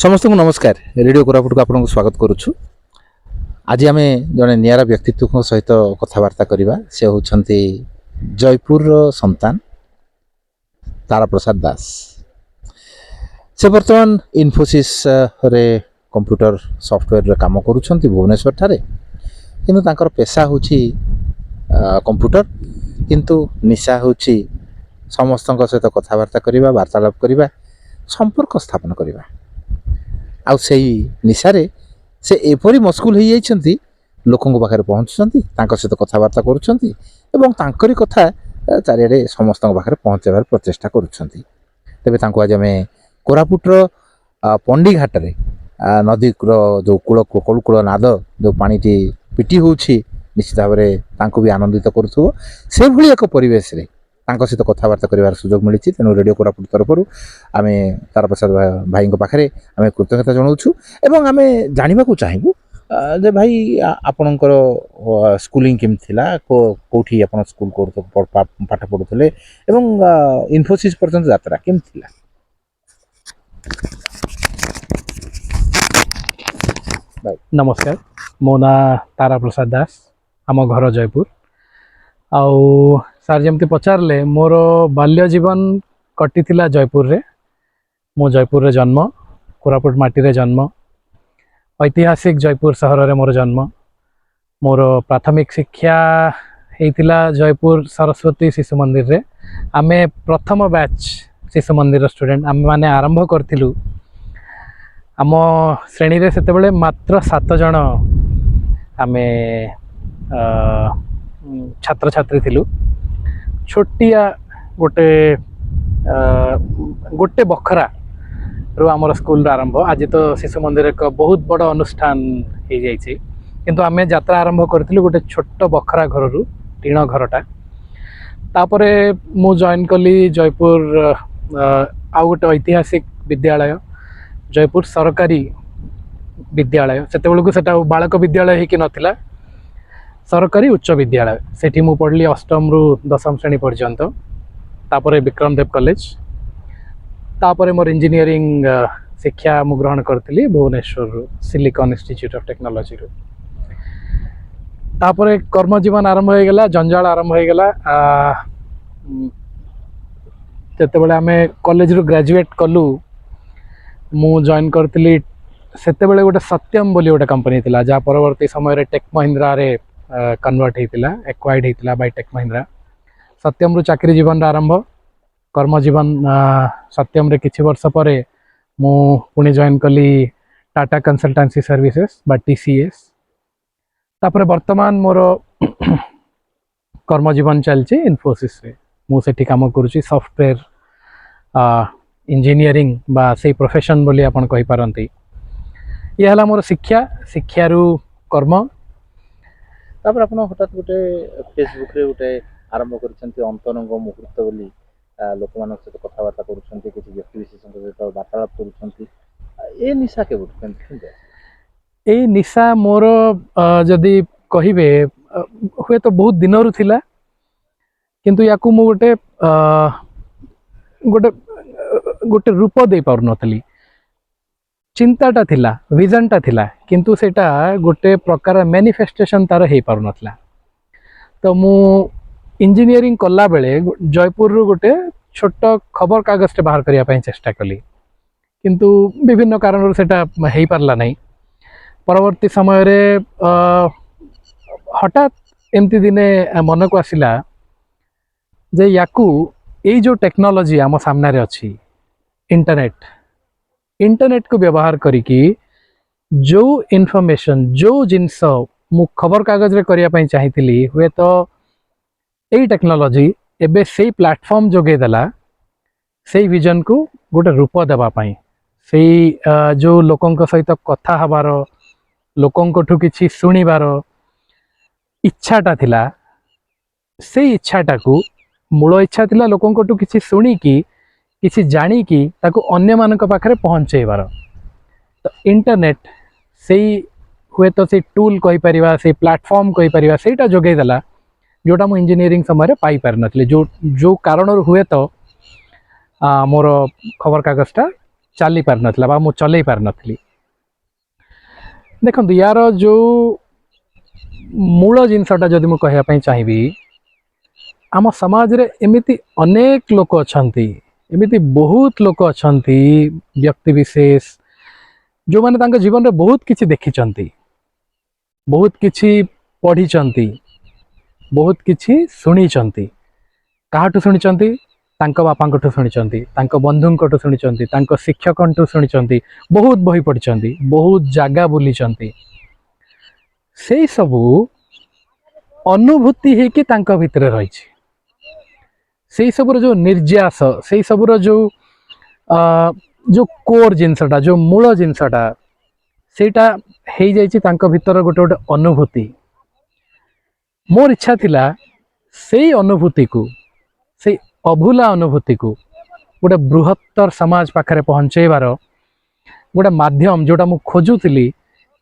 समस्त को नमस्कार। रेडियो कोरापुट को आपको स्वागत करुछु। आज आम जड़े निरा व्यक्तित्व सहित कथबार्ता करवा। से होती जयपुर संतान तारा प्रसाद दास। से बर्तमान इन्फोसिस रे कंप्यूटर सॉफ्टवेयर रे काम करुछंती भुवनेश्वर ठारे। किंतु तांकर पेशा होछि कंप्यूटर, किंतु निशा होछि समस्तक सहित कथबार्ता करवा, वार्तालाप करवा, संपर्क स्थापन करवा। आउ से निशारे से एपरी मस्कुल हो जाइछंती, लोकों पाखे पहुँचुंट, सहित कथबार्ता करुँच एवं तांकरी कथा चारिआडे समस्त पाखे पहुँचार प्रचेषा करुँच। तेबे तांको आज आम कोरापुटर पंडीघाट रे नदी जो कूल कूल नाद जो पानीटी पिटी होछि, निश्चित भाव में भी आनंदित करुथबो। से भली एक परिवेश रे सहित कथबार्ता कर सुजोग मिली। तेणु रेडियो कोरापुट तरफ आम तारा प्रसाद भाई पाखे आम कृतज्ञता जनाऊँ एवं आम जानवा चाहबू जे भाई आपणकर स्कूलिंग केम थिला, कोठी आपण स्कूल पाठ पढ़ुले एवं इन्फोसिस पर्यंत यात्रा केम थिला? नमस्कार, मो ना तारा प्रसाद दास, आम घर जयपुर। आउ सार जमती पचारे मोर बाल्य जीवन कटी थिला जयपुर रे। मो जयपुर रे जन्म, कोरापुट माटी रे जन्म, ऐतिहासिक जयपुर सहर रे मोर जन्म। मोर प्राथमिक शिक्षा हेतिला जयपुर सरस्वती शिशु मंदिर रे। आमे प्रथम बैच शिशु मंदिर स्टूडेंट आम माने आरंभ करथिलु। आम श्रेणी रे सेते बेले मात्र 7 जण आमे छात्र छात्री थिलु। छोटिया गोटे गोटे बखरा रो आमर स्कूल आरंभ। आज तो शिशु मंदिर एक बहुत बड़ अनुष्ठान हो जाइए, किंतु आमे यात्रा आरंभ करथिलु गोटे छोट बखरा घर रु, टीण घरटा। तापरे मु जॉइन कली जयपुर आउ गोटे ऐतिहासिक विद्यालय, जयपुर सरकारी विद्यालय। सेते बेलकु सेटा बालक विद्यालय ही कि नथिला, सरकारी उच्च विद्यालय। सेठी मु पढ़ली 8म रु 10म श्रेणी पर्यंत। तापरे विक्रमदेव कॉलेज, तापरे मोर इंजीनियरिंग शिक्षा मु ग्रहण करथिली Bhubaneswar Silicon Institute of Technology रु। तापरे कर्म जीवन आरंभ हो गला, जंजाल आरंभ हो गला। जते बेले आमे कॉलेज रु ग्रेजुएट कलु, मु जॉइन करथिली सेते बेले गोटे सत्यम बोली गोटे कंपनी थिला, जा परवर्ती समय रे टेक महिंद्रा रे कन्वर्ट होता, एक्वायर्ड होता बाय टेक महिंद्रा। सत्यम रु चाकरी जीवन आरंभ, कर्म जीवन सत्यम रे किछि वर्ष परे मु पुणी जॉइन कली टाटा कंसल्टेंसी सर्विसेज बा टीसीएस। तापरे वर्तमान मोर कर्म जीवन चलछि इन्फोसिस रे। मु सेठी काम करूछि सॉफ्टवेयर इंजीनियरिंग बा से प्रोफेशन बोली आपण कहि पारंती। ये हला मोर शिक्षा रु कर्म। तापर आपण हठात गोटे फेसबुक रे गोटे आरंभ करछंती अंतरंग मुहूर्त बोली, लोक मान सहित कथबार्ता करुछंती, किछि व्यक्ति विशेष सहित वार्तालाप करुछंती। ए निशा के बोलते ए निशा मोर जदि कहिबे हुए तो बहुत दिन रु थिला, किंतु याकू मु गोटे गोटे गोटे रूप दे पार नथली। चिंताटा थिला, विजनटा थिला, किंतु सेटा गोटे प्रकार मैनिफेस्टेशन तार हे पार नथला। तो मु इंजीनियरिंग कला बेले जयपुर रु गोटे छोट खबर कागज टे बाहर करिया पई चेष्टा कली, किंतु विभिन्न कारण सेटा हे पारला नहीं। परवर्ती समय रे हठात एमती दिने मन को आसिला जे याकू ए जो टेक्नोलॉजी आम सामने रे अछि, इंटरनेट को व्यवहार करिकी जो इन्फॉर्मेशन जो जिनस मु खबर कागज रे करिया पई चाहिथिली, हुए तो एई टेक्नोलॉजी एबे से प्लेटफॉर्म जोगे देला से विजन को गोटे रूप देबा पई। से जो लोकंक सहित कथा हबार, लोकंक ठु किछि सुनिबार इच्छाटा थिला, से इच्छाटा को मूल इच्छा थिला लोकंक ठु किछि सुनी की किसी जानी कि ताको अन्य मानक पाखरे पहुंचेबार। तो इंटरनेट से हुए तो से टूल कहि परिबा, से प्लेटफॉर्म कहि परिबा, सेटा जोगे देला जोटा मु इंजीनियरिंग समय पाई पार नथले। जो कारण हुए तो मोर खबर कागजटा ଚାଲି ପାରିନଥିଲା ବା ମୁଁ ଚଲେଇ ପାରିନଥିଲି। ଦେଖନ୍ତୁ ୟାର ଯେଉଁ ମୂଳ ଜିନିଷଟା ଯଦି ମୁଁ କହିବା ପାଇଁ ଚାହିଁବି, ଆମ ସମାଜରେ ଏମିତି ଅନେକ ଲୋକ ଅଛନ୍ତି, ଏମିତି ବହୁତ ଲୋକ ଅଛନ୍ତି ବ୍ୟକ୍ତିବିଶେଷ ଯେଉଁମାନେ ତାଙ୍କ ଜୀବନରେ ବହୁତ କିଛି ଦେଖିଛନ୍ତି, ବହୁତ କିଛି ପଢ଼ିଛନ୍ତି, ବହୁତ କିଛି ଶୁଣିଛନ୍ତି। କାହାଠୁ ଶୁଣିଛନ୍ତି? ତାଙ୍କ ବାପାଙ୍କଠୁ ଶୁଣିଛନ୍ତି, ତାଙ୍କ ବନ୍ଧୁଙ୍କଠୁ ଶୁଣିଛନ୍ତି, ତାଙ୍କ ଶିକ୍ଷକଙ୍କଠୁ ଶୁଣିଛନ୍ତି, ବହୁତ ବହି ପଢ଼ିଛନ୍ତି, ବହୁତ ଜାଗା ବୁଲିଛନ୍ତି। ସେଇ ସବୁ ଅନୁଭୂତି ହେଇକି ତାଙ୍କ ଭିତରେ ରହିଛି। ସେଇ ସବୁର ଯେଉଁ ନିର୍ଯାସ, ସେଇ ସବୁର ଯେଉଁ କୋର୍ ଜିନିଷଟା, ଯେଉଁ ମୂଳ ଜିନିଷଟା, ସେଇଟା ହେଇଯାଇଛି ତାଙ୍କ ଭିତର ଗୋଟେ ଗୋଟେ ଅନୁଭୂତି। ମୋର ଇଚ୍ଛା ଥିଲା ସେଇ ଅନୁଭୂତିକୁ, ସେଇ ଅଭୁଲା ଅନୁଭୂତିକୁ ଗୋଟେ ବୃହତ୍ତର ସମାଜ ପାଖରେ ପହଞ୍ଚେଇବାର ଗୋଟେ ମାଧ୍ୟମ ଯେଉଁଟା ମୁଁ ଖୋଜୁଥିଲି,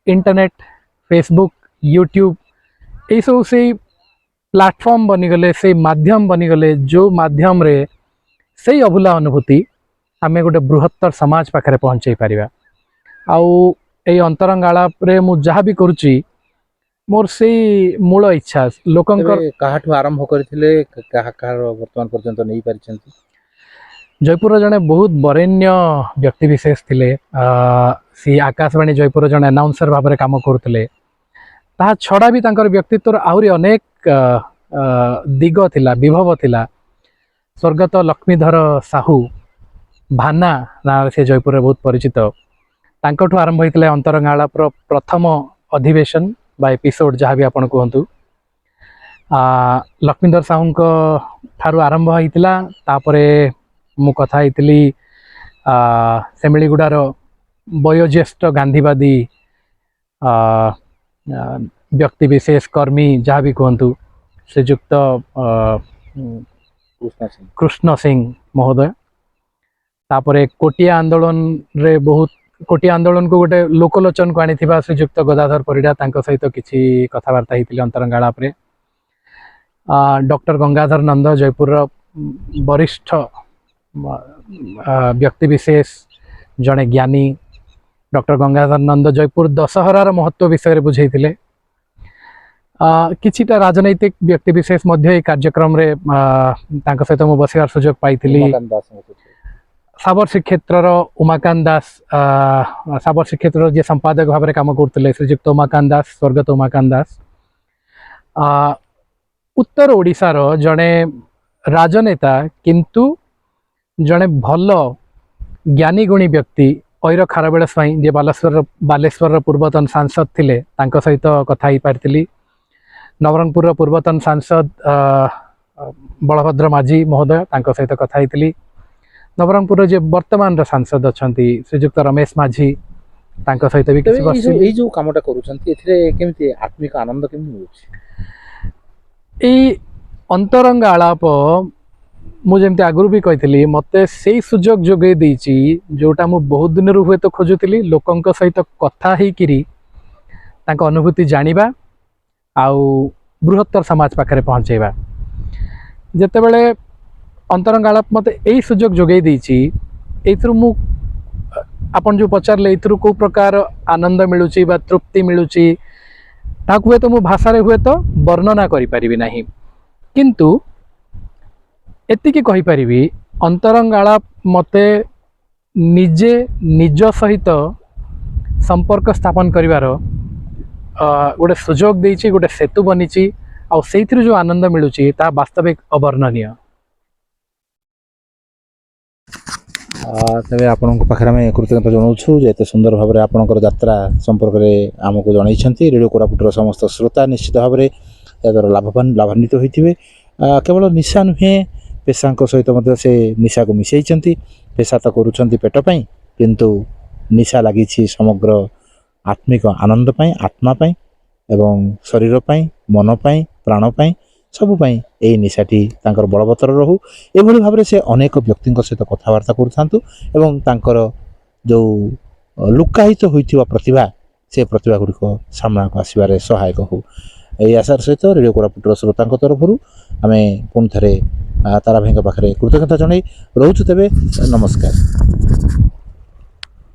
ଇଣ୍ଟରନେଟ୍, ଫେସବୁକ୍, ୟୁଟ୍ୟୁବ୍ ଏଇସବୁ ସେଇ ପ୍ଲାଟଫର୍ମ ବନିଗଲେ, ସେଇ ମାଧ୍ୟମ ବନିଗଲେ ଯେଉଁ ମାଧ୍ୟମରେ ସେଇ ଅଭୁଲା ଅନୁଭୂତି ଆମେ ଗୋଟେ ବୃହତ୍ତର ସମାଜ ପାଖରେ ପହଞ୍ଚେଇ ପାରିବା। ଆଉ ଏଇ ଅନ୍ତରଙ୍ଗ ଆଳାପରେ ମୁଁ ଯାହା ବି କରୁଛି, ମୋର ସେଇ ମୂଳ ଇଚ୍ଛା ଲୋକଙ୍କର। କାହାଠୁ ଆରମ୍ଭ କରିଥିଲେ, କାହାର ବର୍ତ୍ତମାନ ପର୍ଯ୍ୟନ୍ତ ନେଇପାରିଛନ୍ତି? ଜୟପୁରର ଜଣେ ବହୁତ ବରେଣ୍ୟ ବ୍ୟକ୍ତିବିଶେଷ ଥିଲେ। ସେ ଆକାଶବାଣୀ ଜୟପୁରର ଜଣେ ଆନାଉନ୍ସର ଭାବରେ କାମ କରୁଥିଲେ। ତାହା ଛଡ଼ା ବି ତାଙ୍କର ବ୍ୟକ୍ତିତ୍ୱର ଆହୁରି ଅନେକ ଦିଗ ଥିଲା, ବିଭବ ଥିଲା। ସ୍ୱର୍ଗତ ଲକ୍ଷ୍ମୀଧର ସାହୁ, ଭାନା ନାଁରେ ସେ ଜୟପୁରରେ ବହୁତ ପରିଚିତ। ତାଙ୍କଠୁ ଆରମ୍ଭ ହୋଇଥିଲା ଅନ୍ତରଙ୍ଗ ଆଳାପର ପ୍ରଥମ ଅଧିବେଶନ ବା ଏପିସୋଡ଼ ଯାହା ବି ଆପଣ କୁହନ୍ତୁ। ଲକ୍ଷ୍ମୀଧର ସାହୁଙ୍କ ଠାରୁ ଆରମ୍ଭ ହୋଇଥିଲା। ତାପରେ ମୁଁ କଥା ହେଇଥିଲି ସେମିଳିଗୁଡ଼ାର ବୟୋଜ୍ୟେଷ୍ଠ ଗାନ୍ଧୀବାଦୀ ବ୍ୟକ୍ତିବିଶେଷ, କର୍ମୀ ଯାହା ବି କୁହନ୍ତୁ, ଶ୍ରୀଯୁକ୍ତ କୃଷ୍ଣ ସିଂ ମହୋଦୟ। ତାପରେ କୋଟିଆ ଆନ୍ଦୋଳନରେ କୋଟିଆ ଆନ୍ଦୋଳନକୁ ଗୋଟେ ଲୋକଲୋଚନକୁ ଆଣିଥିବା ଶ୍ରୀଯୁକ୍ତ ଗଦାଧର ପରିଡ଼ା, ତାଙ୍କ ସହିତ କିଛି କଥାବାର୍ତ୍ତା ହେଇଥିଲେ ଅନ୍ତରଙ୍ଗ ଆଳାପରେ। ଡକ୍ଟର ଗଙ୍ଗାଧର ନନ୍ଦ, ଜୟପୁରର ବରିଷ୍ଠ ବ୍ୟକ୍ତିବିଶେଷ, ଜଣେ ଜ୍ଞାନୀ। ଡକ୍ଟର ଗଙ୍ଗାଧର ନନ୍ଦ ଜୟପୁର ଦଶହରାର ମହତ୍ତ୍ୱ ବିଷୟରେ ବୁଝେଇଥିଲେ। କିଛିଟା ରାଜନୈତିକ ବ୍ୟକ୍ତିବିଶେଷ ମଧ୍ୟ ଏହି କାର୍ଯ୍ୟକ୍ରମରେ ତାଙ୍କ ସହିତ ମୁଁ ବସିବାର ସୁଯୋଗ ପାଇଥିଲି। ସାବର ଶ୍ରୀକ୍ଷେତ୍ରର ଉମାକାନ୍ତ ଦାସ, ସାବର ଶ୍ରୀକ୍ଷେତ୍ରର ଯିଏ ସମ୍ପାଦକ ଭାବରେ କାମ କରୁଥିଲେ, ଶ୍ରୀଯୁକ୍ତ ଉମାକାନ୍ତ ଦାସ, ସ୍ୱର୍ଗତ ଉମାକାନ୍ତ ଦାସ। ଉତ୍ତର ଓଡ଼ିଶାର ଜଣେ ରାଜନେତା କିନ୍ତୁ ଜଣେ ଭଲ ଜ୍ଞାନୀ ଗୁଣୀ ବ୍ୟକ୍ତି, ଐର ଖାରବେଳ ସ୍ୱାଇଁ, ଯିଏ ବାଲେଶ୍ୱରର ପୂର୍ବତନ ସାଂସଦ ଥିଲେ, ତାଙ୍କ ସହିତ କଥା ହେଇପାରିଥିଲି। ନବରଙ୍ଗପୁରର ପୂର୍ବତନ ସାଂସଦ ବଳଭଦ୍ର ମାଝୀ ମହୋଦୟ, ତାଙ୍କ ସହିତ କଥା ହେଇଥିଲି। ନବରଙ୍ଗପୁରର ଯିଏ ବର୍ତ୍ତମାନର ସାଂସଦ ଅଛନ୍ତି ଶ୍ରୀଯୁକ୍ତ ରମେଶ ମାଝୀ, ତାଙ୍କ ସହିତ ବି କିଛି ବସିଥିଲି। ଏଇ ଯେଉଁ କାମଟା କରୁଛନ୍ତି, ଏଥିରେ କେମିତି ଆତ୍ମିକ ଆନନ୍ଦ କେମିତି ମିଳୁଛି? ଏଇ ଅନ୍ତରଙ୍ଗ ଆଳାପ ମୁଁ ଯେମିତି ଆଗରୁ ବି କହିଥିଲି, ମୋତେ ସେଇ ସୁଯୋଗ ଯୋଗାଇ ଦେଇଛି ଯେଉଁଟା ମୁଁ ବହୁତ ଦିନରୁ ହୁଏତ ଖୋଜୁଥିଲି, ଲୋକଙ୍କ ସହିତ କଥା ହେଇକିରି ତାଙ୍କ ଅନୁଭୂତି ଜାଣିବା ଆଉ ବୃହତ୍ତର ସମାଜ ପାଖରେ ପହଞ୍ଚେଇବା। ଯେତେବେଳେ ଅନ୍ତରଙ୍ଗ ଆଳାପ ମୋତେ ଏଇ ସୁଯୋଗ ଯୋଗାଇ ଦେଇଛି, ଏଇଥିରୁ ମୁଁ, ଆପଣ ଯେଉଁ ପଚାରିଲେ ଏଇଥିରୁ କେଉଁ ପ୍ରକାର ଆନନ୍ଦ ମିଳୁଛି ବା ତୃପ୍ତି ମିଳୁଛି, ତାହାକୁ ହୁଏତ ମୁଁ ଭାଷାରେ ହୁଏତ ବର୍ଣ୍ଣନା କରିପାରିବି ନାହିଁ। କିନ୍ତୁ ଏତିକି କହିପାରିବି, ଅନ୍ତରଙ୍ଗ ଆଳାପ ମୋତେ ନିଜେ ନିଜ ସହିତ ସମ୍ପର୍କ ସ୍ଥାପନ କରିବାର ଗୋଟେ ସୁଯୋଗ ଦେଇଛି, ଗୋଟେ ସେତୁ ବନିଛି। ଆଉ ସେଇଥିରୁ ଯେଉଁ ଆନନ୍ଦ ମିଳୁଛି ତାହା ବାସ୍ତବିକ ଅବର୍ଣ୍ଣନୀୟ। ତେବେ ଆପଣଙ୍କ ପାଖରେ ଆମେ କୃତଜ୍ଞତା ଜଣାଉଛୁ ଯେ ଏତେ ସୁନ୍ଦର ଭାବରେ ଆପଣଙ୍କର ଯାତ୍ରା ସମ୍ପର୍କରେ ଆମକୁ ଜଣାଇଛନ୍ତି। ରେଡ଼ିଓ କୋରାପୁଟର ସମସ୍ତ ଶ୍ରୋତା ନିଶ୍ଚିତ ଭାବରେ ଏହାଦ୍ୱାରା ଲାଭାନ୍ୱିତ ହୋଇଥିବେ। କେବଳ ନିଶା ନୁହେଁ, ପେଶାଙ୍କ ସହିତ ମଧ୍ୟ ସେ ନିଶାକୁ ମିଶାଇଛନ୍ତି। ପେଶା ତ କରୁଛନ୍ତି ପେଟ ପାଇଁ, କିନ୍ତୁ ନିଶା ଲାଗିଛି ସମଗ୍ର ଆତ୍ମିକ ଆନନ୍ଦ ପାଇଁ, ଆତ୍ମା ପାଇଁ ଏବଂ ଶରୀର ପାଇଁ, ମନ ପାଇଁ, ପ୍ରାଣ ପାଇଁ, ସବୁ ପାଇଁ ଏହି ନିଶାଟି ତାଙ୍କର ବଳବତ୍ତର ରହୁ। ଏଭଳି ଭାବରେ ସେ ଅନେକ ବ୍ୟକ୍ତିଙ୍କ ସହିତ କଥାବାର୍ତ୍ତା କରୁଥାନ୍ତୁ ଏବଂ ତାଙ୍କର ଯେଉଁ ଲୁକାୟିତ ହୋଇଥିବା ପ୍ରତିଭା, ସେ ପ୍ରତିଭା ଗୁଡ଼ିକ ସାମ୍ନାକୁ ଆସିବାରେ ସହାୟକ ହେଉ। ଏହି ଆଶାର ସହିତ ରେଡ଼ିଓ କୋରାପୁଟର ଶ୍ରୋତାଙ୍କ ତରଫରୁ ଆମେ ପୁଣି ଥରେ ତାରା ଭାଇଙ୍କ ପାଖରେ କୃତଜ୍ଞତା ଜଣାଇ ରହୁଛୁ। ତେବେ ନମସ୍କାର।